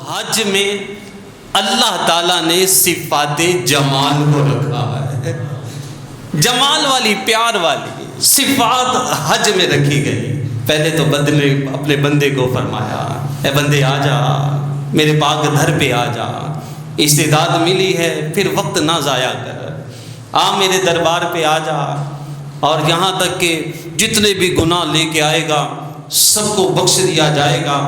حج میں اللہ تعالیٰ نے صفات جمال کو رکھا ہے، جمال والی پیار والی صفات حج میں رکھی گئی۔ پہلے تو بدر نے اپنے بندے کو فرمایا، اے بندے آ جا، میرے پاک گھر پہ آ جا، استعداد ملی ہے، پھر وقت نہ ضائع کر، آ میرے دربار پہ آ جا، اور یہاں تک کہ جتنے بھی گناہ لے کے آئے گا سب کو بخش دیا جائے گا۔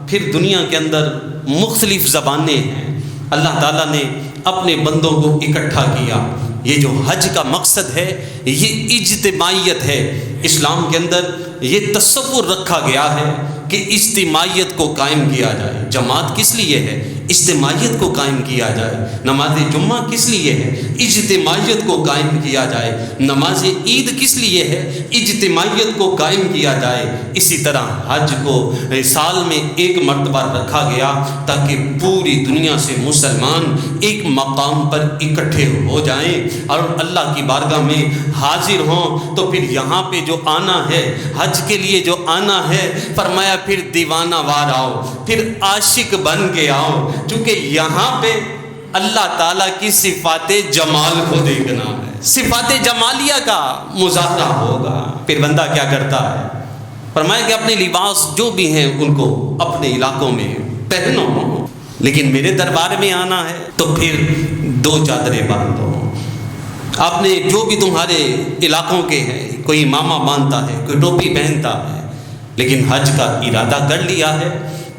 پھر دنیا کے اندر مختلف زبانیں ہیں، اللہ تعالیٰ نے اپنے بندوں کو اکٹھا کیا۔ یہ جو حج کا مقصد ہے یہ اجتماعیت ہے۔ اسلام کے اندر یہ تصور رکھا گیا ہے کہ اجتماعیت کو قائم کیا جائے۔ جماعت کس لیے ہے؟ اجتماعیت کو قائم کیا جائے۔ نماز جمعہ کس لیے ہے؟ اجتماعیت کو قائم کیا جائے۔ نماز عید کس لیے ہے؟ اجتماعیت کو قائم کیا جائے۔ اسی طرح حج کو سال میں ایک مرتبہ رکھا گیا تاکہ پوری دنیا سے مسلمان ایک مقام پر اکٹھے ہو جائیں اور اللہ کی بارگاہ میں حاضر ہوں۔ تو پھر یہاں پہ جو آنا ہے، حج کے لیے جو آنا ہے، فرمایا پھر دیوانہ وار آؤ، پھر عاشق بن کے آؤ، چونکہ یہاں پہ اللہ تعالیٰ کی صفات جمال کو دیکھنا ہے، صفات جمالیہ کا مظاہرہ ہوگا۔ پھر بندہ کیا کرتا ہے؟ فرمایا کہ اپنے لباس جو بھی ہیں ان کو اپنے علاقوں میں پہنو، لیکن میرے دربار میں آنا ہے تو پھر 2 چادریں باندھو۔ آپ نے جو بھی تمہارے علاقوں کے ہیں، کوئی امامہ باندھتا ہے، کوئی ٹوپی پہنتا ہے، لیکن حج کا ارادہ کر لیا ہے،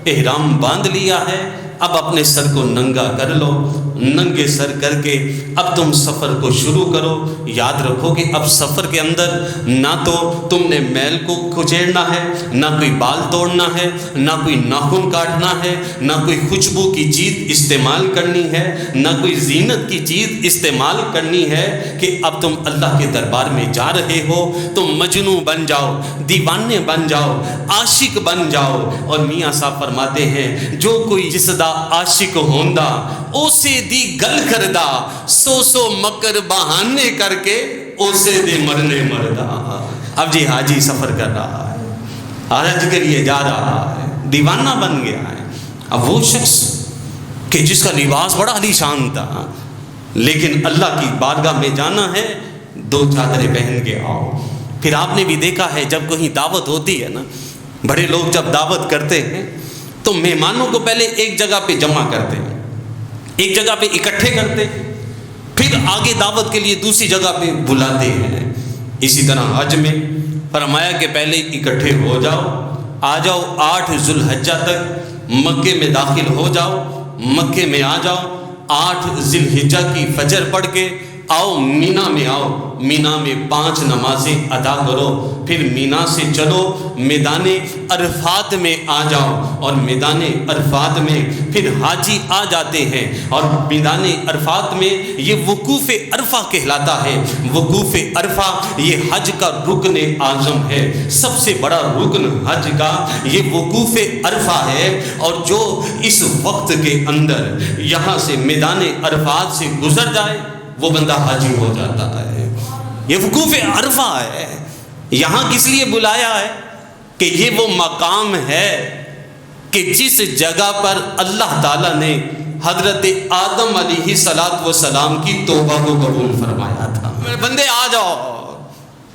احرام باندھ لیا ہے، اب اپنے سر کو ننگا کر لو، ننگے سر کر کے اب تم سفر کو شروع کرو۔ یاد رکھو کہ اب سفر کے اندر نہ تو تم نے میل کو کچیڑنا ہے، نہ کوئی بال توڑنا ہے، نہ کوئی ناخن کاٹنا ہے، نہ کوئی خوشبو کی چیز استعمال کرنی ہے، نہ کوئی زینت کی چیز استعمال کرنی ہے کہ اب تم اللہ کے دربار میں جا رہے ہو، تم مجنوں بن جاؤ، دیوانے بن جاؤ، عاشق بن جاؤ۔ اور میاں صاحب فرماتے ہیں جو کوئی جسدا عاشق ہوندا اسے دی گل کردا، سو مکر بہانے کر کے اسے دے مرنے مردا۔ اب جی حاجی سفر کر رہا ہے، حج کے لیے جا رہا ہے، دیوانہ بن گیا ہے۔ اب وہ شخص کہ جس کا لباس بڑا عالی شان تھا، لیکن اللہ کی بارگاہ میں جانا ہے، 2 چادریں پہن کے آؤ۔ پھر آپ نے بھی دیکھا ہے جب کہیں دعوت ہوتی ہے نا، بڑے لوگ جب دعوت کرتے ہیں تو مہمانوں کو پہلے ایک جگہ پہ جمع کرتے ہیں، ایک جگہ پہ اکٹھے کرتے ہیں، پھر آگے دعوت کے لیے دوسری جگہ پہ بلاتے ہیں۔ اسی طرح حج میں فرمایا کہ پہلے اکٹھے ہو جاؤ، آ جاؤ 8 ذو الحجہ تک مکے میں داخل ہو جاؤ، مکے میں آ جاؤ، 8 ذی الحجہ کی فجر پڑھ کے آؤ، مینا میں آؤ، مینا میں 5 نمازیں ادا کرو، پھر مینا سے چلو میدان عرفات میں آ جاؤ، اور میدان عرفات میں پھر حاجی آ جاتے ہیں، اور میدان عرفات میں یہ وقوف عرفہ کہلاتا ہے۔ وقوف عرفہ یہ حج کا رکن اعظم ہے، سب سے بڑا رکن حج کا یہ وقوف عرفہ ہے، اور جو اس وقت کے اندر یہاں سے میدان عرفات سے گزر جائے وہ بندہ حاجی ہو جاتا ہے۔ یہ وقوف عرفہ ہے۔ یہاں کس لیے بلایا ہے؟ کہ یہ وہ مقام ہے کہ جس جگہ پر اللہ تعالیٰ نے حضرت آدم علیہ السلام کی توبہ کو قبول فرمایا تھا۔ بندے آ جاؤ،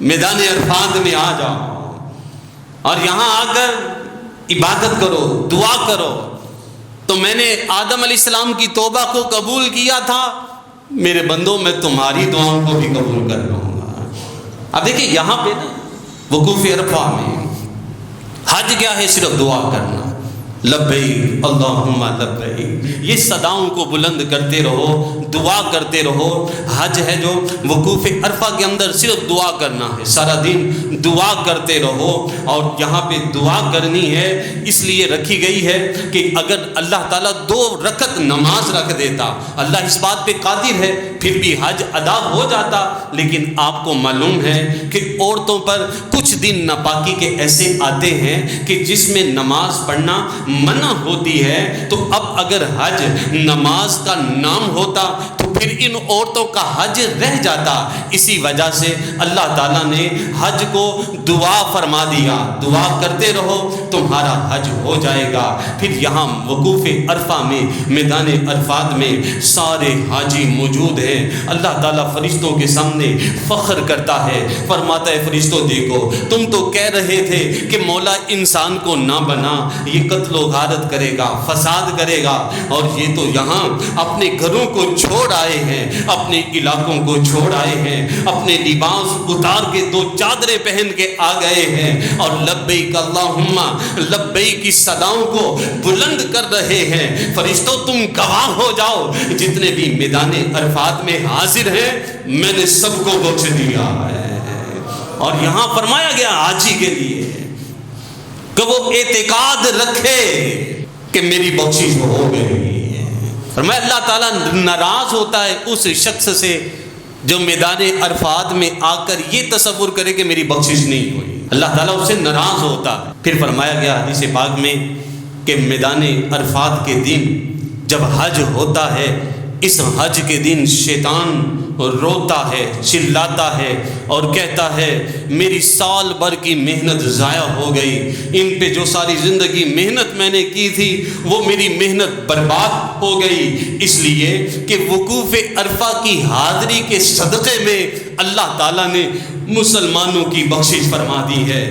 میدان عرفات میں آ جاؤ، اور یہاں آ کر عبادت کرو، دعا کرو۔ تو میں نے آدم علیہ السلام کی توبہ کو قبول کیا تھا، میرے بندوں میں تمہاری دعاؤں کو بھی قبول کر لوں گا۔ اب دیکھیں یہاں پہ نا وقوف عرفہ میں حج کیا ہے؟ صرف دعا کرنا، لبیک اللہم لبیک، یہ صداؤں کو بلند کرتے رہو، دعا کرتے رہو۔ حج ہے جو وقوف عرفہ کے اندر صرف دعا کرنا ہے، سارا دن دعا کرتے رہو۔ اور یہاں پہ دعا کرنی ہے اس لیے رکھی گئی ہے کہ اگر اللہ تعالیٰ 2 رکعت نماز رکھ دیتا، اللہ اس بات پہ قادر ہے، پھر بھی حج ادا ہو جاتا۔ لیکن آپ کو معلوم ہے کہ عورتوں پر کچھ دن ناپاکی کے ایسے آتے ہیں کہ جس میں نماز پڑھنا منع ہوتی ہے تو اب اگر حج نماز کا نام ہوتا تو پھر ان عورتوں کا حج رہ جاتا۔ اسی وجہ سے اللہ تعالیٰ نے حج کو دعا فرما دیا، دعا کرتے رہو تمہارا حج ہو جائے گا۔ پھر یہاں وقوف عرفہ میں، میدان عرفات میں سارے حاجی موجود ہیں۔ اللہ تعالیٰ فرشتوں کے سامنے فخر کرتا ہے، فرماتا ہے فرشتوں دیکھو تم تو کہہ رہے تھے کہ مولا انسان کو نہ بنا، یہ قتل و غارت کرے گا، فساد کرے گا، اور یہ تو یہاں اپنے گھروں کو چھوڑ آئے ہیں، اپنے علاقوں کو چھوڑ آئے ہیں، اپنے لباس اتار کے 2 چادریں پہن کے آ گئے ہیں اور لبیک اللہم لبیک کی صداؤں کو بلند کر رہے ہیں۔ فرشتوں تم گواہ ہو جاؤ، جتنے بھی میدان عرفات میں حاضر ہیں میں نے سب کو بخش دیا ہے۔ اور یہاں فرمایا گیا حاجی کے لیے کہ وہ اعتقاد رکھے کہ میری بخشش ہو گئی ہے۔ فرمایا اللہ تعالیٰ ناراض ہوتا ہے اس شخص سے جو میدان عرفات میں آ کر یہ تصور کرے کہ میری بخشش نہیں ہوئی، اللہ تعالیٰ اس سے ناراض ہوتا ہے۔ پھر فرمایا گیا حدیث پاک میں کہ میدان عرفات کے دن جب حج ہوتا ہے، اس حج کے دن شیطان روتا ہے، چلاتا ہے اور کہتا ہے میری سال بھر کی محنت ضائع ہو گئی، ان پہ جو ساری زندگی محنت میں نے کی تھی وہ میری محنت برباد ہو گئی، اس لیے کہ وقوف عرفہ کی حاضری کے صدقے میں اللہ تعالیٰ نے مسلمانوں کی بخشش فرما دی ہے۔